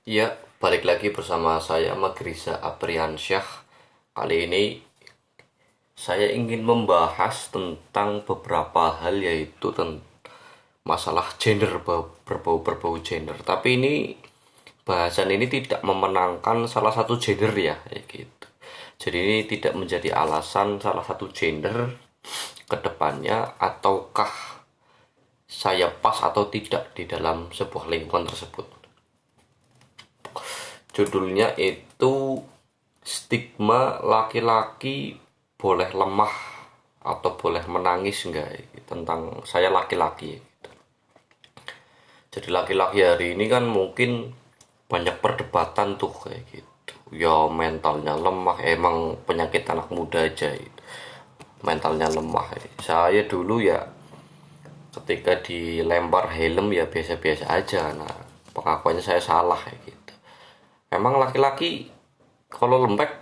Ya, balik lagi bersama saya Magriza Apriansyah. Kali ini saya ingin membahas tentang beberapa hal yaitu masalah gender, berbau-berbau gender. Tapi ini bahasan ini tidak memenangkan salah satu gender ya, kayak gitu. Jadi ini tidak menjadi alasan salah satu gender ke depannya ataukah saya pas atau tidak di dalam sebuah lingkungan tersebut. Judulnya itu stigma laki-laki boleh lemah atau boleh menangis enggak, tentang saya laki-laki. Jadi laki-laki hari ini kan mungkin banyak perdebatan tuh kayak gitu. Ya mentalnya lemah, emang penyakit anak muda aja itu. Mentalnya lemah. Saya dulu ya ketika dilempar helm ya biasa-biasa aja. Nah, pengakuannya saya salah kayak gitu. Emang laki-laki kalau lembek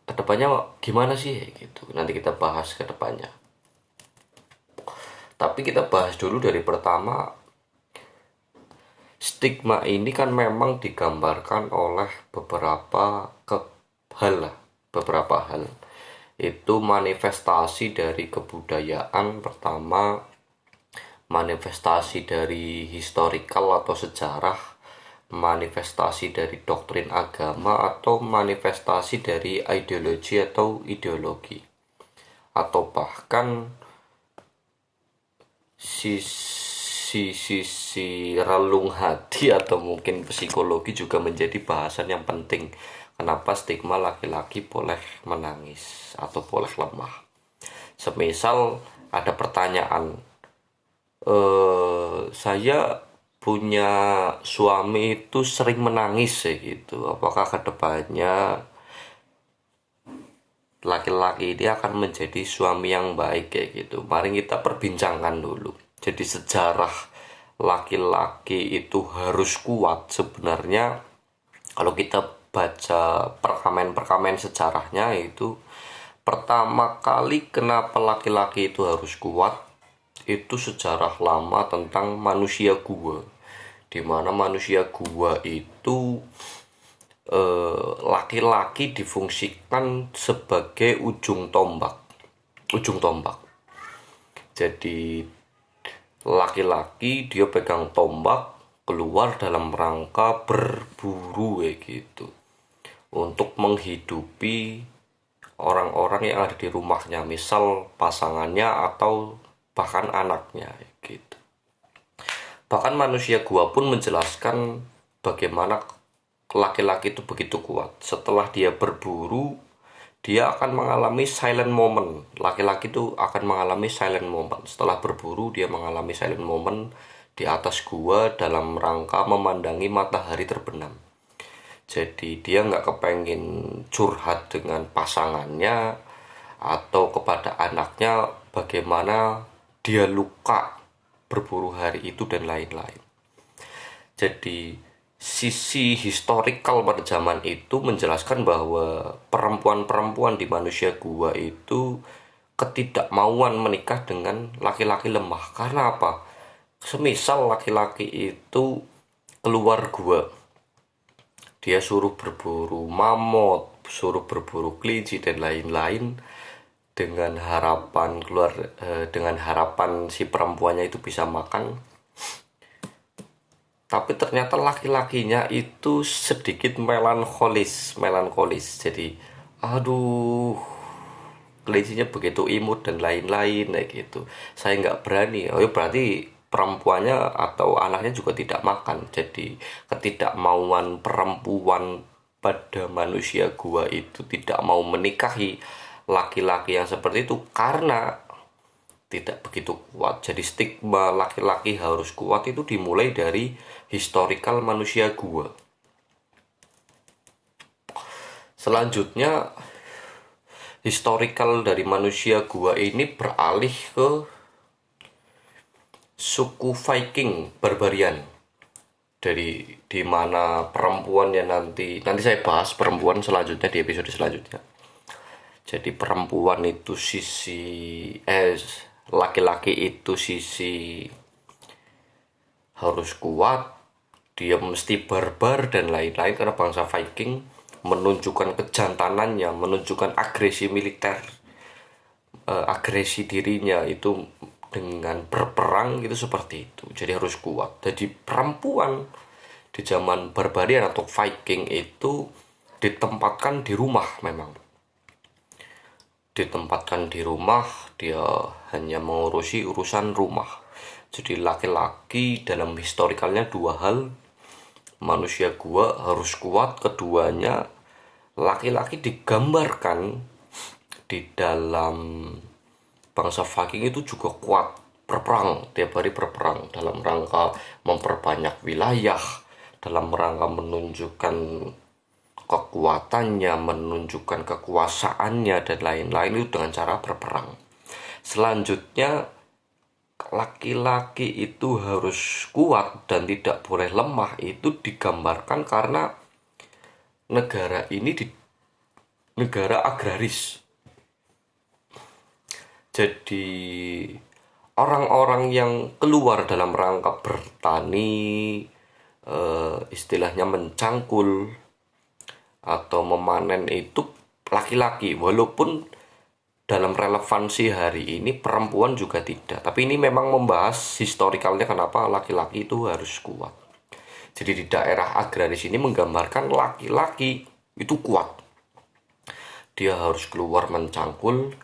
kedepannya gimana sih gitu, nanti kita bahas ke depannya. Tapi kita bahas dulu dari pertama, stigma ini kan memang digambarkan oleh hal lah, beberapa hal itu manifestasi dari kebudayaan pertama, manifestasi dari historical atau sejarah, manifestasi dari doktrin agama, atau manifestasi dari ideologi atau ideologi, atau bahkan sisi relung hati atau mungkin psikologi juga menjadi bahasan yang penting. Kenapa stigma laki-laki boleh menangis atau boleh lemah? Semisal ada pertanyaan, saya punya suami itu sering menangis ya gitu. Apakah kedepannya laki-laki ini akan menjadi suami yang baik kayak gitu? Mari kita perbincangkan dulu. Jadi sejarah laki-laki itu harus kuat sebenarnya. Kalau kita baca perkamen-perkamen sejarahnya itu, pertama kali kenapa laki-laki itu harus kuat itu sejarah lama tentang manusia gua, dimana manusia gua itu laki-laki difungsikan sebagai ujung tombak. Jadi laki-laki dia pegang tombak keluar dalam rangka berburu ya gitu, untuk menghidupi orang-orang yang ada di rumahnya, misal pasangannya atau bahkan anaknya gitu. Bahkan manusia gua pun menjelaskan bagaimana laki-laki itu begitu kuat. Setelah dia berburu, dia akan mengalami silent moment. Laki-laki itu akan mengalami silent moment. Setelah berburu, dia mengalami silent moment di atas gua dalam rangka memandangi matahari terbenam. Jadi dia nggak kepengen curhat dengan pasangannya atau kepada anaknya bagaimana dia luka berburu hari itu dan lain-lain. Jadi sisi historical pada zaman itu menjelaskan bahwa perempuan-perempuan di manusia gua itu ketidakmauan menikah dengan laki-laki lemah. Karena apa? Semisal laki-laki itu keluar gua, dia suruh berburu mamut, suruh berburu kelinci dan lain-lain, dengan harapan dengan harapan si perempuannya itu bisa makan. Tapi ternyata laki-lakinya itu sedikit melankolis. Jadi aduh, kelincinya begitu imut dan lain-lain kayak gitu, saya nggak berani. Oh ya berarti perempuannya atau anaknya juga tidak makan. Jadi ketidakmauan perempuan pada manusia gua itu tidak mau menikahi laki-laki yang seperti itu karena tidak begitu kuat. Jadi stigma laki-laki harus kuat itu dimulai dari historical manusia gua. Selanjutnya historical dari manusia gua ini beralih ke suku Viking barbarian, dari di mana perempuan yang nanti saya bahas perempuan selanjutnya di episode selanjutnya. Jadi perempuan itu laki-laki itu sisi harus kuat, dia mesti barbar dan lain-lain, karena bangsa Viking menunjukkan kejantanannya, menunjukkan agresi militer, agresi dirinya itu dengan berperang gitu, seperti itu. Jadi harus kuat. Jadi perempuan di zaman barbarian atau Viking itu ditempatkan di rumah, memang ditempatkan di rumah, dia hanya mengurusi urusan rumah. Jadi laki-laki dalam historikalnya dua hal, manusia gua harus kuat, keduanya laki-laki digambarkan di dalam bangsa Viking itu juga kuat, berperang, tiap hari berperang dalam rangka memperbanyak wilayah, dalam rangka menunjukkan kekuatannya, menunjukkan kekuasaannya dan lain-lain, itu dengan cara berperang. Selanjutnya, laki-laki itu harus kuat dan tidak boleh lemah, itu digambarkan karena negara ini negara agraris. Jadi orang-orang yang keluar dalam rangka bertani, istilahnya mencangkul atau memanen, itu laki-laki, walaupun dalam relevansi hari ini perempuan juga tidak. Tapi ini memang membahas historikalnya kenapa laki-laki itu harus kuat. Jadi di daerah agraris ini menggambarkan laki-laki itu kuat. Dia harus keluar mencangkul,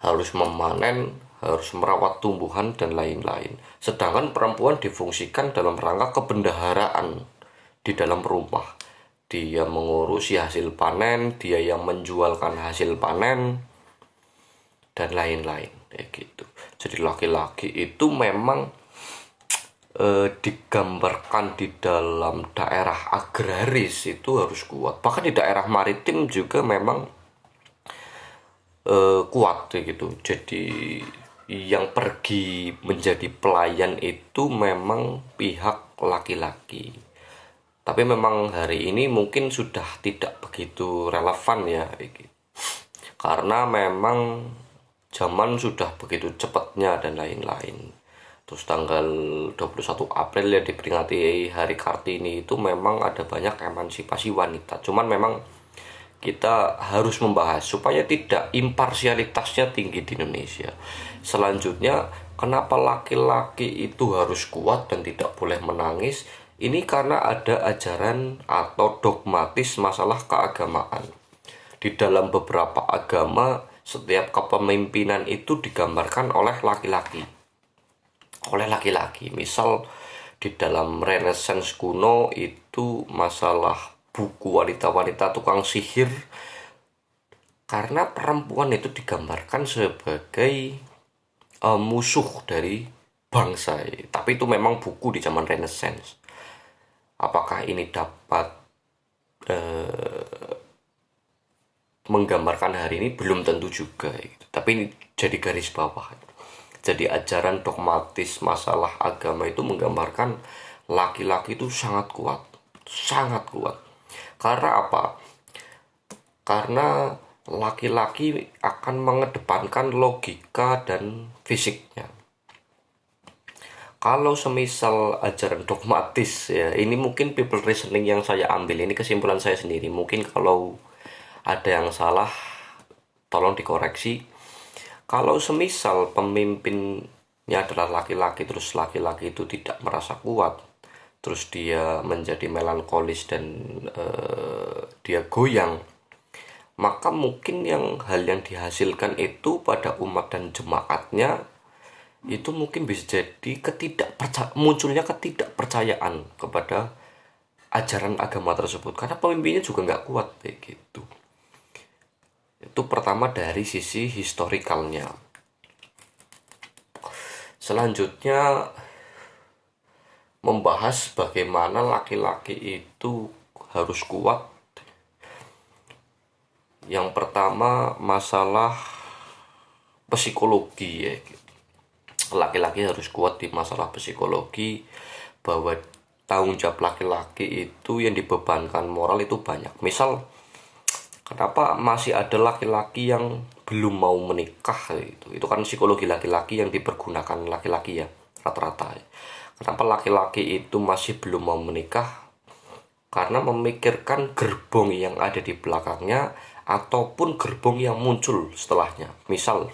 harus memanen, harus merawat tumbuhan dan lain-lain. Sedangkan perempuan difungsikan dalam rangka kebendaharaan di dalam rumah. Dia mengurusi hasil panen, dia yang menjualkan hasil panen dan lain-lain, kayak gitu. Jadi laki-laki itu memang digambarkan di dalam daerah agraris itu harus kuat. Bahkan di daerah maritim juga memang kuat gitu. Jadi yang pergi menjadi pelayan itu memang pihak laki-laki. Tapi memang hari ini mungkin sudah tidak begitu relevan ya, karena memang zaman sudah begitu cepatnya dan lain-lain. Terus tanggal 21 April yang diperingati Hari Kartini itu memang ada banyak emansipasi wanita. Cuman memang kita harus membahas supaya tidak imparsialitasnya tinggi di Indonesia. Selanjutnya, kenapa laki-laki itu harus kuat dan tidak boleh menangis? Ini karena ada ajaran atau dogmatis masalah keagamaan. Di dalam beberapa agama, setiap kepemimpinan itu digambarkan oleh laki-laki. Misal di dalam Renaissance kuno itu masalah buku wanita-wanita tukang sihir, karena perempuan itu digambarkan sebagai musuh dari bangsa. Tapi itu memang buku di zaman Renaissance. Apakah ini dapat menggambarkan hari ini? Belum tentu juga. Tapi ini jadi garis bawah. Jadi ajaran dogmatis masalah agama itu menggambarkan laki-laki itu sangat kuat. Sangat kuat. Karena apa? Karena laki-laki akan mengedepankan logika dan fisiknya. Kalau semisal ajaran dogmatis ya, ini mungkin people reasoning yang saya ambil, ini kesimpulan saya sendiri. Mungkin kalau ada yang salah tolong dikoreksi. Kalau semisal pemimpinnya adalah laki-laki, terus laki-laki itu tidak merasa kuat, terus dia menjadi melankolis dan dia goyang, maka mungkin hal yang dihasilkan itu pada umat dan jemaatnya itu mungkin bisa jadi munculnya ketidakpercayaan kepada ajaran agama tersebut, karena pemimpinnya juga nggak kuat kayak gitu. Itu pertama dari sisi historikalnya. Selanjutnya membahas bagaimana laki-laki itu harus kuat. Yang pertama masalah psikologi ya. Laki-laki harus kuat di masalah psikologi, bahwa tanggung jawab laki-laki itu yang dibebankan moral itu banyak. Misal, kenapa masih ada laki-laki yang belum mau menikah gitu? Itu kan psikologi laki-laki yang dipergunakan laki-laki ya, rata-rata. Kenapa laki-laki itu masih belum mau menikah? Karena memikirkan gerbong yang ada di belakangnya ataupun gerbong yang muncul setelahnya. Misal,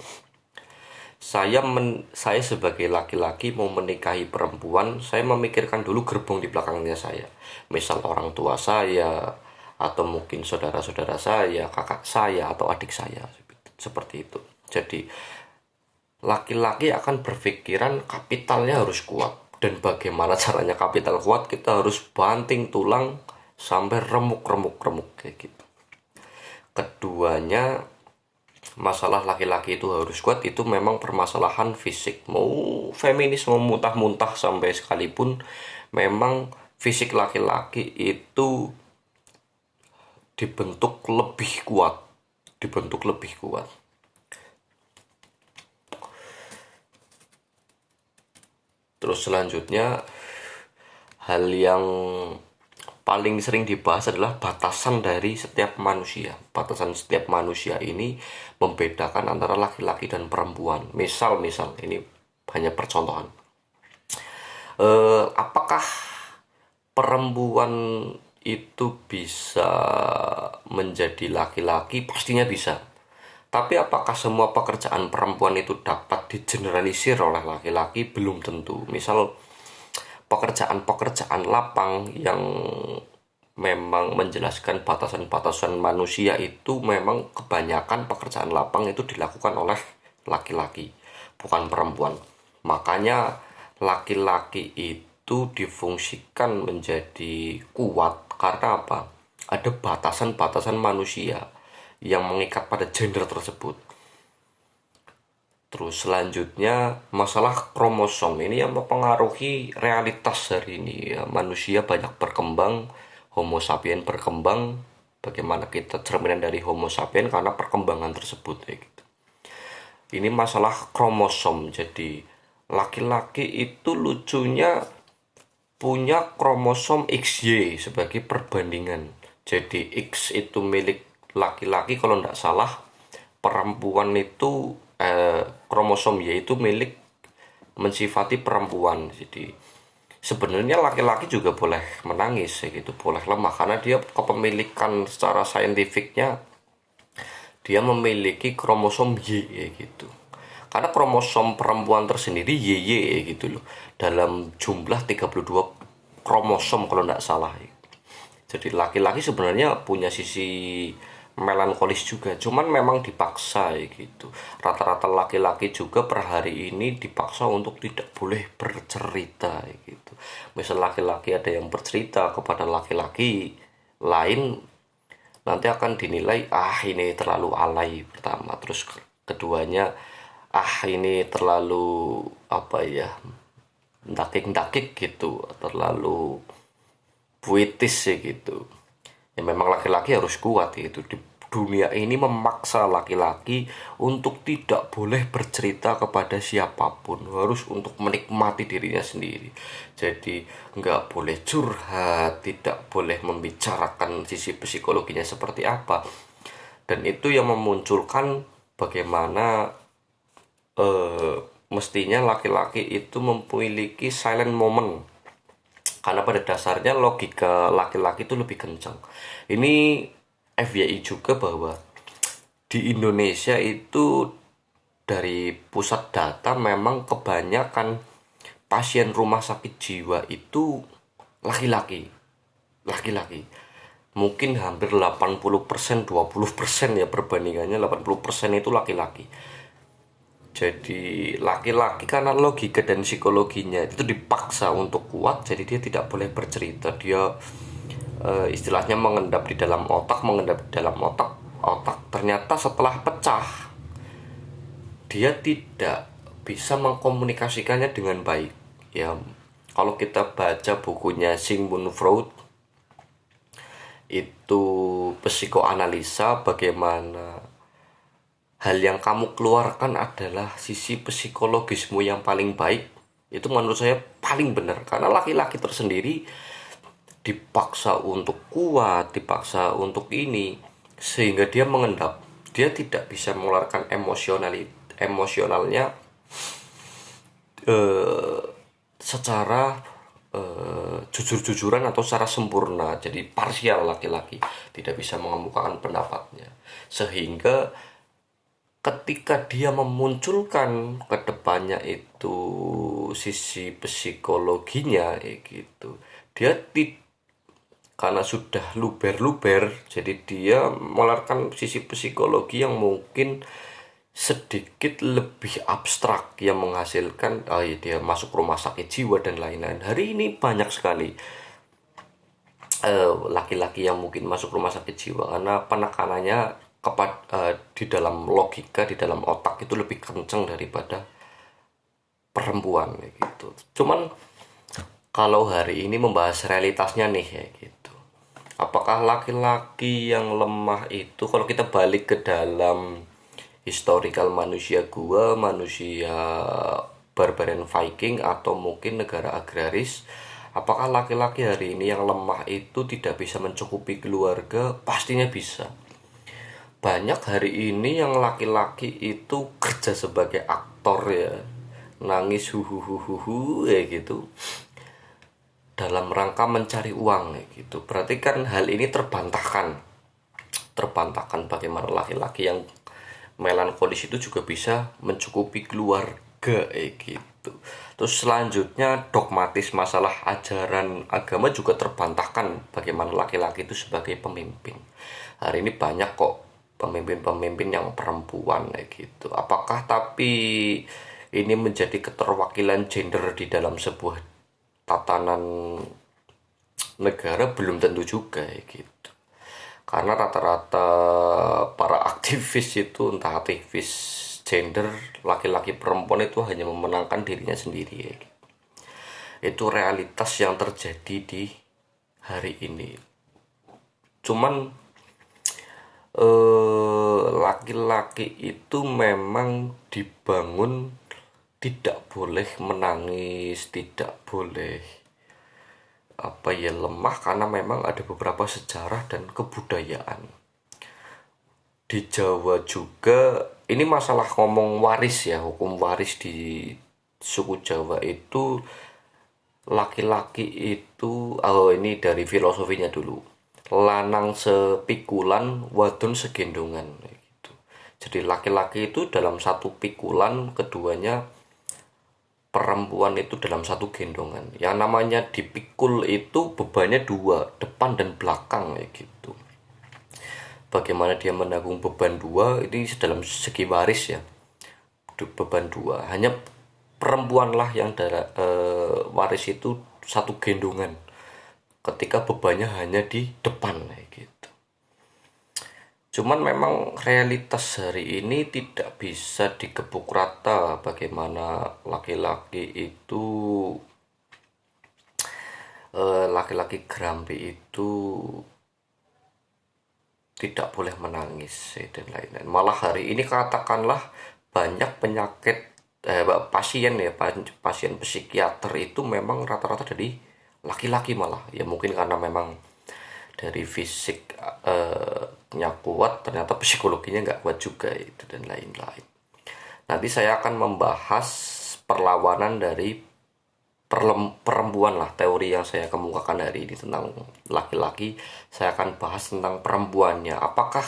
saya sebagai laki-laki mau menikahi perempuan, saya memikirkan dulu gerbong di belakangnya saya. Misal orang tua saya, atau mungkin saudara-saudara saya, kakak saya, atau adik saya. Seperti itu. Jadi, laki-laki akan berpikiran kapitalnya harus kuat. Dan bagaimana caranya kapital kuat? Kita harus banting tulang sampai remuk-remuk kayak gitu. Keduanya, masalah laki-laki itu harus kuat itu memang permasalahan fisik. Mau feminis mau muntah-muntah sampai sekalipun, memang fisik laki-laki itu dibentuk lebih kuat, dibentuk lebih kuat. Terus selanjutnya, hal yang paling sering dibahas adalah batasan dari setiap manusia. Batasan setiap manusia ini membedakan antara laki-laki dan perempuan. Misal ini hanya percontohan. Apakah perempuan itu bisa menjadi laki-laki? Pastinya bisa. Tapi apakah semua pekerjaan perempuan itu dapat digeneralisir oleh laki-laki? Belum tentu. Misal pekerjaan-pekerjaan lapang yang memang menjelaskan batasan-batasan manusia itu memang kebanyakan pekerjaan lapang itu dilakukan oleh laki-laki, bukan perempuan. Makanya laki-laki itu difungsikan menjadi kuat karena apa? Ada batasan-batasan manusia yang mengikat pada gender tersebut. Terus selanjutnya, masalah kromosom ini yang mempengaruhi realitas hari ini ya. Manusia banyak berkembang, Homo sapien berkembang. Bagaimana kita cerminan dari Homo sapien karena perkembangan tersebut ya gitu. Ini masalah kromosom. Jadi laki-laki itu lucunya punya kromosom XY sebagai perbandingan. Jadi X itu milik laki-laki kalau tidak salah, perempuan itu kromosom Y itu milik mensifati perempuan. Jadi sebenarnya laki-laki juga boleh menangis ya gitu, boleh lemah karena dia kepemilikan secara saintifiknya dia memiliki kromosom Y ya gitu. Karena kromosom perempuan tersendiri YY ya gitu loh. Dalam jumlah 32 kromosom kalau tidak salah. Jadi laki-laki sebenarnya punya sisi melankolis juga, cuman memang dipaksa ya gitu. Rata-rata laki-laki juga per hari ini dipaksa untuk tidak boleh bercerita ya gitu. Misal laki-laki ada yang bercerita kepada laki-laki lain, nanti akan dinilai ini terlalu alay pertama, terus keduanya ini terlalu apa ya, dakik-dakik gitu, terlalu puitis sih gitu. Ya memang laki-laki harus kuat gitu. Di dunia ini memaksa laki-laki untuk tidak boleh bercerita kepada siapapun, harus untuk menikmati dirinya sendiri. Jadi nggak boleh curhat, tidak boleh membicarakan sisi psikologinya seperti apa. Dan itu yang memunculkan bagaimana mestinya laki-laki itu memiliki silent moment, karena pada dasarnya logika laki-laki itu lebih kencang. Ini FYI juga bahwa di Indonesia itu dari pusat data memang kebanyakan pasien rumah sakit jiwa itu laki-laki. Laki-laki. Mungkin hampir 80%, 20% ya perbandingannya, 80% itu laki-laki. Jadi laki-laki karena logika dan psikologinya itu dipaksa untuk kuat, jadi dia tidak boleh bercerita. Dia istilahnya mengendap di dalam otak, otak ternyata setelah pecah dia tidak bisa mengkomunikasikannya dengan baik. Ya, kalau kita baca bukunya Sigmund Freud, itu psikoanalisa bagaimana hal yang kamu keluarkan adalah sisi psikologismu yang paling baik. Itu menurut saya paling benar, karena laki-laki tersendiri dipaksa untuk kuat, dipaksa untuk ini, sehingga dia mengendap. Dia tidak bisa mengeluarkan emosionalnya secara jujur-jujuran atau secara sempurna, jadi parsial. Laki-laki tidak bisa mengemukakan pendapatnya, sehingga ketika dia memunculkan ke depannya itu sisi psikologinya gitu, dia karena sudah luber-luber, jadi dia mengeluarkan sisi psikologi yang mungkin sedikit lebih abstrak, yang menghasilkan ya dia masuk rumah sakit jiwa dan lain-lain. Hari ini banyak sekali laki-laki yang mungkin masuk rumah sakit jiwa karena penekanannya kepada di dalam logika, di dalam otak itu lebih kenceng daripada perempuan gitu. Cuman kalau hari ini membahas realitasnya nih ya gitu. Apakah laki-laki yang lemah itu, kalau kita balik ke dalam historical manusia gua, manusia barbarian Viking atau mungkin negara agraris, apakah laki-laki hari ini yang lemah itu tidak bisa mencukupi keluarga? Pastinya bisa. Banyak hari ini yang laki-laki itu kerja sebagai aktor ya, nangis huhuhuhuhu ya gitu, dalam rangka mencari uang ya gitu. Berarti kan hal ini terbantahkan bagaimana laki-laki yang melankolis itu juga bisa mencukupi keluarga gitu. Terus selanjutnya dogmatis masalah ajaran agama juga terbantahkan, bagaimana laki-laki itu sebagai pemimpin. Hari ini banyak kok pemimpin-pemimpin yang perempuan gitu. Apakah tapi ini menjadi keterwakilan gender di dalam sebuah tatanan negara? Belum tentu juga gitu. Karena rata-rata para aktivis itu, entah aktivis gender laki-laki perempuan, itu hanya memenangkan dirinya sendiri ya gitu. Itu realitas yang terjadi di hari ini. Cuman laki-laki itu memang dibangun tidak boleh menangis, tidak boleh lemah, karena memang ada beberapa sejarah dan kebudayaan. Di Jawa juga ini masalah ngomong waris ya, hukum waris di suku Jawa itu, laki-laki itu ini dari filosofinya dulu, lanang sepikulan, wadon segendongan gitu. Jadi laki-laki itu dalam satu pikulan, keduanya perempuan itu dalam satu gendongan. Yang namanya dipikul itu bebannya dua, depan dan belakang gitu. Bagaimana dia menanggung beban dua ini dalam segi waris ya, beban dua. Hanya perempuanlah yang waris itu satu gendongan, ketika bebannya hanya di depan gitu. Cuman memang realitas hari ini tidak bisa dikepuk rata, bagaimana laki-laki itu laki-laki Grampi itu tidak boleh menangis dan lain-lain. Malah hari ini katakanlah banyak penyakit pasien ya, pasien psikiater itu memang rata-rata dari laki-laki malah ya, mungkin karena memang dari fisiknya kuat, ternyata psikologinya nggak kuat juga itu dan lain-lain. Nanti saya akan membahas perlawanan dari perempuan lah, teori yang saya kemukakan hari ini tentang laki-laki. Saya akan bahas tentang perempuannya, apakah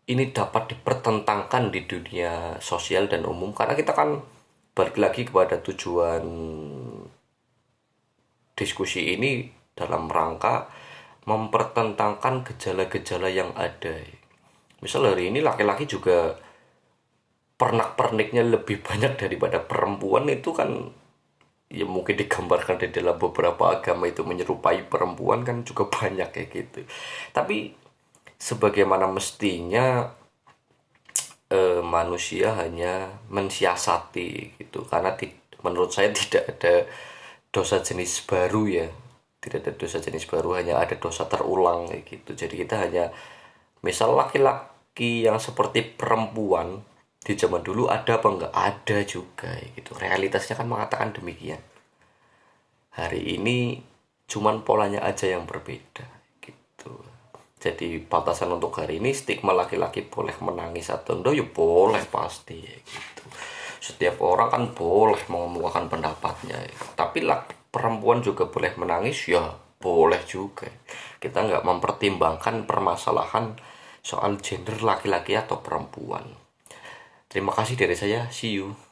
ini dapat dipertentangkan di dunia sosial dan umum, karena kita kan balik lagi kepada tujuan diskusi ini dalam rangka mempertentangkan gejala-gejala yang ada. Misal hari ini laki-laki juga pernak-perniknya lebih banyak daripada perempuan, itu kan ya mungkin digambarkan di dalam beberapa agama itu menyerupai perempuan kan juga banyak kayak gitu. Tapi sebagaimana mestinya manusia hanya mensiasati gitu, karena menurut saya tidak ada dosa jenis baru ya, tidak ada dosa jenis baru, hanya ada dosa terulang kayak gitu. Jadi kita hanya, misal laki-laki yang seperti perempuan di zaman dulu ada apa enggak, ada juga gitu. Realitasnya kan mengatakan demikian. Hari ini cuman polanya aja yang berbeda gitu. Jadi batasan untuk hari ini, stigma laki-laki boleh menangis atau enggak ya boleh pasti gitu. Setiap orang kan boleh mengemukakan pendapatnya, tapi lah perempuan juga boleh menangis ya, boleh juga. Kita nggak mempertimbangkan permasalahan soal gender laki-laki atau perempuan. Terima kasih dari saya, see you.